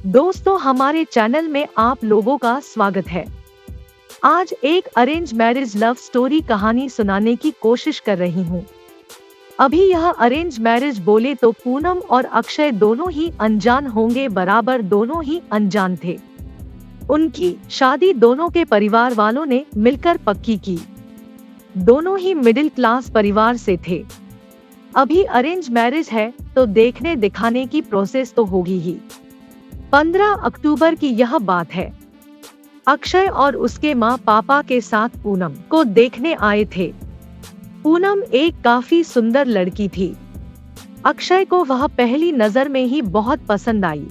दोस्तों, हमारे चैनल में आप लोगों का स्वागत है। आज एक अरेंज मैरिज लव स्टोरी कहानी सुनाने की कोशिश कर रही हूँ। अभी यह अरेंज मैरिज बोले तो पूनम और अक्षय दोनों ही अनजान होंगे, बराबर दोनों ही अनजान थे। उनकी शादी दोनों के परिवार वालों ने मिलकर पक्की की। दोनों ही मिडिल क्लास परिवार से थे। अभी अरेंज मैरिज है तो देखने दिखाने की प्रोसेस तो होगी ही। 15 अक्टूबर की यह बात है। अक्षय और उसके माँ पापा के साथ पूनम को देखने आए थे। पूनम एक काफी सुंदर लड़की थी। अक्षय को वह पहली नजर में ही बहुत पसंद आई।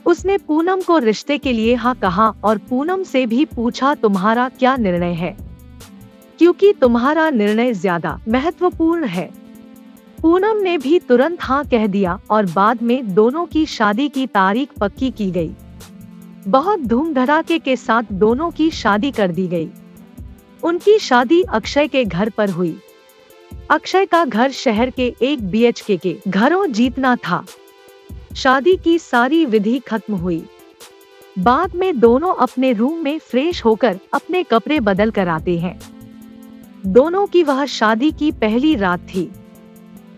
उसने पूनम को रिश्ते के लिए हाँ कहा और पूनम से भी पूछा, तुम्हारा क्या निर्णय है, क्योंकि तुम्हारा निर्णय ज्यादा महत्वपूर्ण है। पूनम ने भी तुरंत हाँ कह दिया और बाद में दोनों की शादी की तारीख पक्की की गई। बहुत धूम धड़ाके के साथ दोनों की शादी कर दी गई। उनकी शादी अक्षय के घर पर हुई। अक्षय का घर शहर के 1 BHK के घरों जीतना था। शादी की सारी विधि खत्म हुई। बाद में दोनों अपने रूम में फ्रेश होकर अपने कपड़े बदल कर आते हैं। दोनों की वह शादी की पहली रात थी।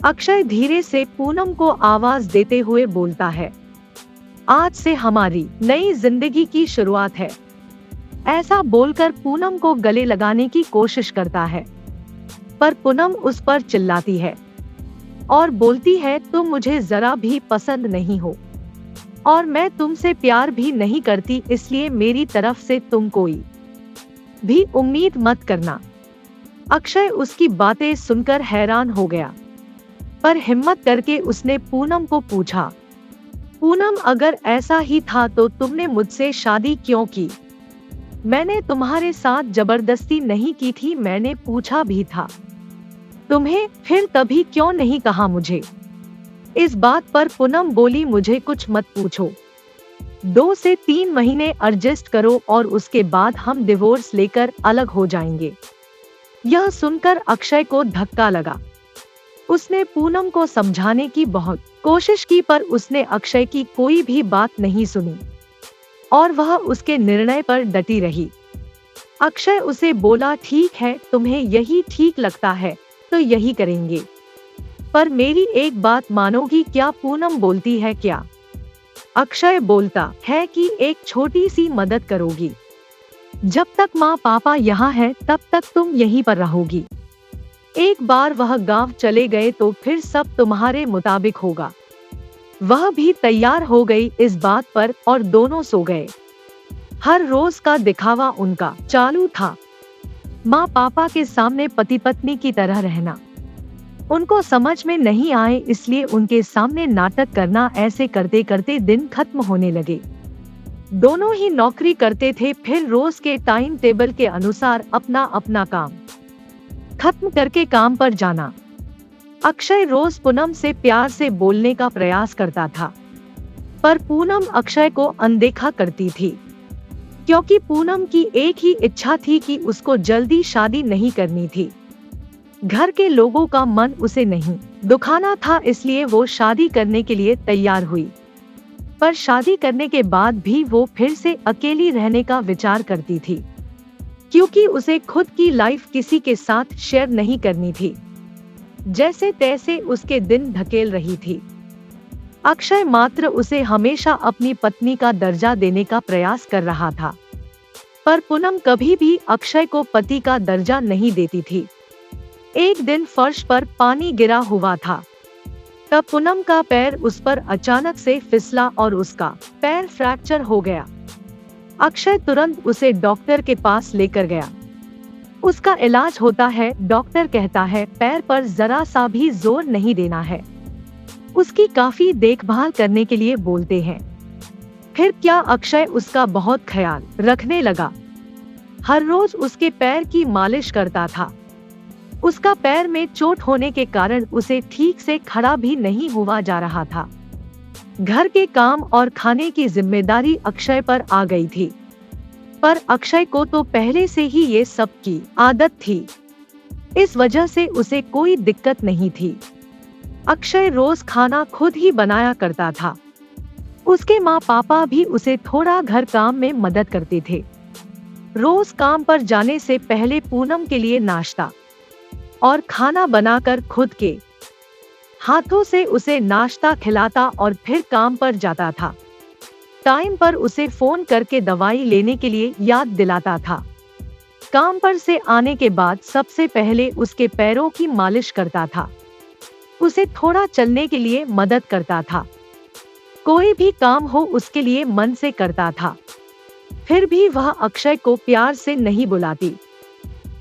अक्षय धीरे से पूनम को आवाज देते हुए बोलता है, आज से हमारी नई जिंदगी की शुरुआत है। ऐसा बोलकर पूनम को गले लगाने की कोशिश करता है, पर पूनम उस पर चिल्लाती है और बोलती है, तुम मुझे जरा भी पसंद नहीं हो और मैं तुमसे प्यार भी नहीं करती, इसलिए मेरी तरफ से तुम कोई भी उम्मीद मत करना। अक्षय उसकी बातें सुनकर हैरान हो गया, पर हिम्मत करके उसने पूनम को पूछा, पूनम अगर ऐसा ही था तो तुमने मुझसे शादी क्यों की? मैंने तुम्हारे साथ जबरदस्ती नहीं की थी, मैंने पूछा भी था तुम्हें, फिर तभी क्यों नहीं कहा मुझे? इस बात पर पूनम बोली, मुझे कुछ मत पूछो, 2 से 3 महीने एडजस्ट करो और उसके बाद हम डिवोर्स लेकर अलग हो जाएंगे। यह सुनकर अक्षय को धक्का लगा। उसने पूनम को समझाने की बहुत कोशिश की, पर उसने अक्षय की कोई भी बात नहीं सुनी और वह उसके निर्णय पर डटी रही। अक्षय उसे बोला, ठीक है, तुम्हें यही ठीक लगता है तो यही करेंगे, पर मेरी एक बात मानोगी क्या? पूनम बोलती है, क्या? अक्षय बोलता है कि एक छोटी सी मदद करोगी। जब तक माँ पापा यहाँ है तब तक तुम यहीं पर रहोगी। एक बार वह गांव चले गए तो फिर सब तुम्हारे मुताबिक होगा। वह भी तैयार हो गई इस बात पर और दोनों सो गए। हर रोज का दिखावा उनका चालू था। माँ पापा के सामने पति पत्नी की तरह रहना उनको समझ में नहीं आए, इसलिए उनके सामने नाटक करना। ऐसे करते करते दिन खत्म होने लगे। दोनों ही नौकरी करते थे, फिर रोज के टाइम टेबल के अनुसार अपना अपना काम खत्म करके काम पर जाना। अक्षय रोज पूनम से प्यार से बोलने का प्रयास करता था, पर पूनम अक्षय को अनदेखा करती थी, क्योंकि पूनम की एक ही इच्छा थी कि उसको जल्दी शादी नहीं करनी थी। घर के लोगों का मन उसे नहीं दुखाना था, इसलिए वो शादी करने के लिए तैयार हुई। पर शादी करने के बाद भी वो फिर से अकेली रहने का विचार करती थी, क्योंकि उसे खुद की लाइफ किसी के साथ शेयर नहीं करनी थी। जैसे तैसे उसके दिन ढकेल रही थी। अक्षय मात्र उसे हमेशा अपनी पत्नी का दर्जा देने का प्रयास कर रहा था, पर पूनम कभी भी अक्षय को पति का दर्जा नहीं देती थी। एक दिन फर्श पर पानी गिरा हुआ था, तब पूनम का पैर उस पर अचानक से फिसला और उसका पैर फ्रैक्चर हो गया। अक्षय तुरंत उसे डॉक्टर के पास लेकर गया। उसका इलाज होता है। डॉक्टर कहता है, पैर पर जरा सा भी जोर नहीं देना है, उसकी काफी देखभाल करने के लिए बोलते हैं। फिर क्या, अक्षय उसका बहुत ख्याल रखने लगा। हर रोज उसके पैर की मालिश करता था। उसका पैर में चोट होने के कारण उसे ठीक से खड़ा भी नहीं हुआ जा रहा था। घर के काम और खाने की जिम्मेदारी अक्षय पर आ गई थी, पर अक्षय को तो पहले से ही ये सब की आदत थी। इस वजह से उसे कोई दिक्कत नहीं थी। अक्षय रोज खाना खुद ही बनाया करता था। उसके माँ पापा भी उसे थोड़ा घर काम में मदद करते थे। रोज काम पर जाने से पहले पूनम के लिए नाश्ता और खाना बनाकर खुद के हाथों से उसे नाश्ता खिलाता और फिर काम पर जाता था। टाइम पर उसे फोन करके दवाई लेने के लिए याद दिलाता था। काम पर से आने के बाद सबसे पहले उसके पैरों की मालिश करता था। उसे थोड़ा चलने के लिए मदद करता था। कोई भी काम हो उसके लिए मन से करता था। फिर भी वह अक्षय को प्यार से नहीं बुलाती।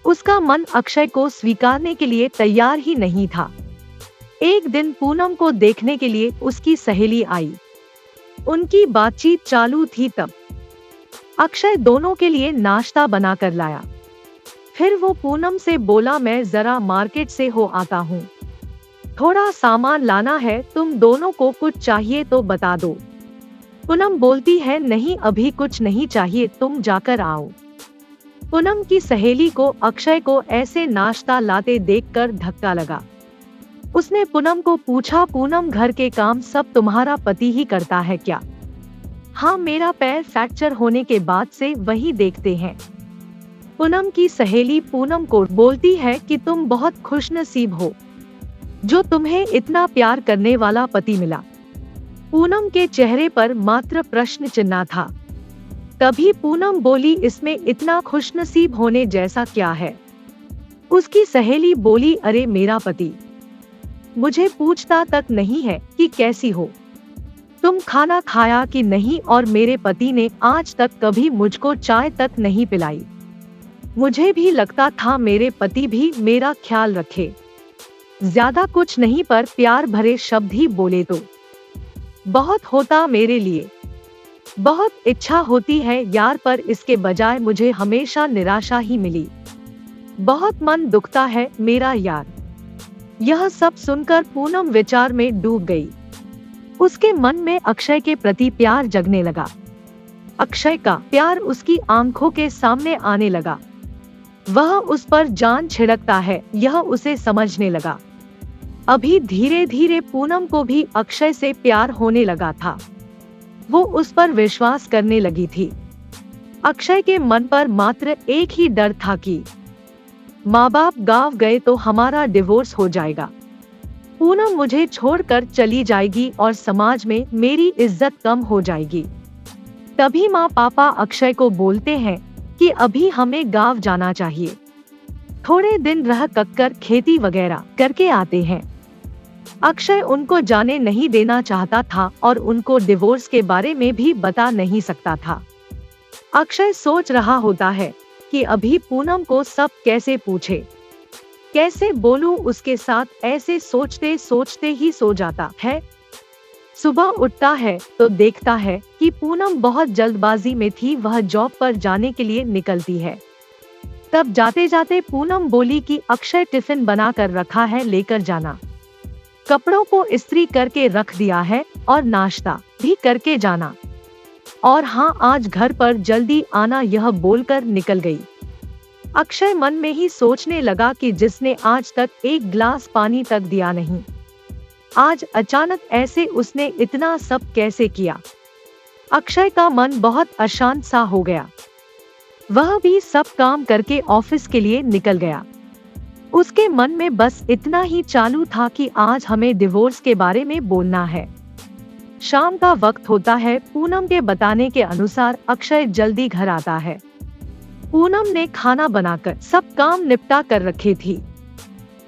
उसका मन अक्षय को स्वीकारने के लिए तैयार ही नहीं था। एक दिन पूनम को देखने के लिए उसकी सहेली आई। उनकी बातचीत चालू थी तब अक्षय दोनों के लिए नाश्ता बनाकर लाया। फिर वो पूनम से बोला, मैं जरा मार्केट से हो आता हूँ, थोड़ा सामान लाना है, तुम दोनों को कुछ चाहिए तो बता दो। पूनम बोलती है, नहीं अभी कुछ नहीं चाहिए, तुम जाकर आओ। पूनम की सहेली को अक्षय को ऐसे नाश्ता लाते देखकर धक्का लगा। उसने पूनम को पूछा, पूनम घर के काम सब तुम्हारा पति ही करता है क्या? हाँ, मेरा पैर फ्रैक्चर होने के बाद से वही देखते हैं। पूनम की सहेली पूनम को बोलती है कि तुम बहुत खुशनसीब हो जो तुम्हें इतना प्यार करने वाला पति मिला। पूनम के चेहरे पर मात्र प्रश्न चिन्ह था। तभी पूनम बोली, इसमें इतना खुशनसीब होने जैसा क्या है? उसकी सहेली बोली, अरे मेरा पति मुझे पूछता तक नहीं है कि कैसी हो, तुम खाना खाया कि नहीं, और मेरे पति ने आज तक कभी मुझको चाय तक नहीं पिलाई। मुझे भी लगता था मेरे पति भी मेरा ख्याल रखे। ज्यादा कुछ नहीं, पर प्यार भरे शब्द ही बोले तो बहुत होता मेरे लिए। बहुत इच्छा होती है यार, पर इसके बजाय मुझे हमेशा निराशा ही मिली। बहुत मन दुखता है मेरा यार। यह सब सुनकर पूनम विचार में डूब गई। उसके मन में अक्षय के प्रति प्यार जगने लगा। अक्षय का प्यार उसकी आंखों के सामने आने लगा। वह उस पर जान छिड़कता है, यह उसे समझने लगा। अभी धीरे धीरे पूनम को भी अक्षय से प्यार होने लगा था। वो उस पर विश्वास करने लगी थी। अक्षय के मन पर मात्र एक ही डर था कि माँ बाप गाँव गए तो हमारा डिवोर्स हो जाएगा, पूनम मुझे छोड़कर चली जाएगी और समाज में मेरी इज्जत कम हो जाएगी। तभी माँ पापा अक्षय को बोलते हैं कि अभी हमें गाँव जाना चाहिए, थोड़े दिन रह कर खेती वगैरह करके आते हैं। अक्षय उनको जाने नहीं देना चाहता था और उनको डिवोर्स के बारे में भी बता नहीं सकता था। अक्षय सोच रहा होता है कि अभी पूनम को सब कैसे पूछे, कैसे बोलूं उसके साथ। ऐसे सोचते सोचते ही सो जाता है। सुबह उठता है तो देखता है कि पूनम बहुत जल्दबाजी में थी। वह जॉब पर जाने के लिए निकलती है। तब जाते जाते पूनम बोली कि अक्षय टिफिन बना कर रखा है, लेकर जाना। कपड़ों को इस्त्री करके रख दिया है और नाश्ता भी करके जाना, और हाँ आज घर पर जल्दी आना, यह बोलकर निकल गई। अक्षय मन में ही सोचने लगा कि जिसने आज तक एक गिलास पानी तक दिया नहीं, आज अचानक ऐसे उसने इतना सब कैसे किया। अक्षय का मन बहुत अशांत सा हो गया। वह भी सब काम करके ऑफिस के लिए निकल गया। उसके मन में बस इतना ही चालू था कि आज हमें डिवोर्स के बारे में बोलना है। शाम का वक्त होता है। पूनम के बताने के अनुसार अक्षय जल्दी घर आता है। पूनम ने खाना बनाकर सब काम निपटा कर रखे थी।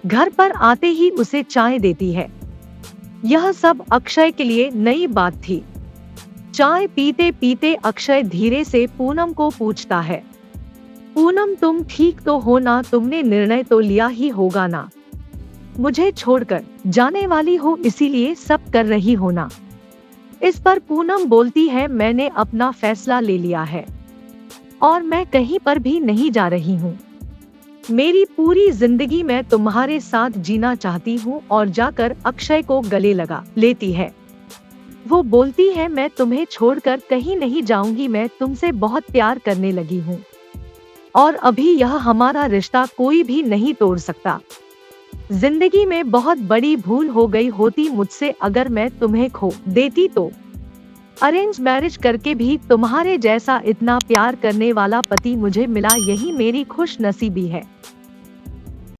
घर पर आते ही उसे चाय देती है। यह सब अक्षय के लिए नई बात थी। चाय पीते पीते अक्षय धीरे से पूनम को पूछता है, पूनम तुम ठीक तो हो ना? तुमने निर्णय तो लिया ही होगा ना? मुझे छोड़कर जाने वाली हो, इसीलिए सब कर रही हो ना? इस पर पूनम बोलती है, मैंने अपना फैसला ले लिया है और मैं कहीं पर भी नहीं जा रही हूँ। मेरी पूरी जिंदगी मैं तुम्हारे साथ जीना चाहती हूँ। और जाकर अक्षय को गले लगा लेती है। वो बोलती है, मैं तुम्हें छोड़कर कहीं नहीं जाऊंगी, मैं तुमसे बहुत प्यार करने लगी हूँ और अभी यह हमारा रिश्ता कोई भी नहीं तोड़ सकता। जिंदगी में बहुत बड़ी भूल हो गई होती मुझसे अगर मैं तुम्हें खो देती तो। अरेंज मैरिज करके भी तुम्हारे जैसा इतना प्यार करने वाला पति मुझे मिला, यही मेरी खुश नसीबी है।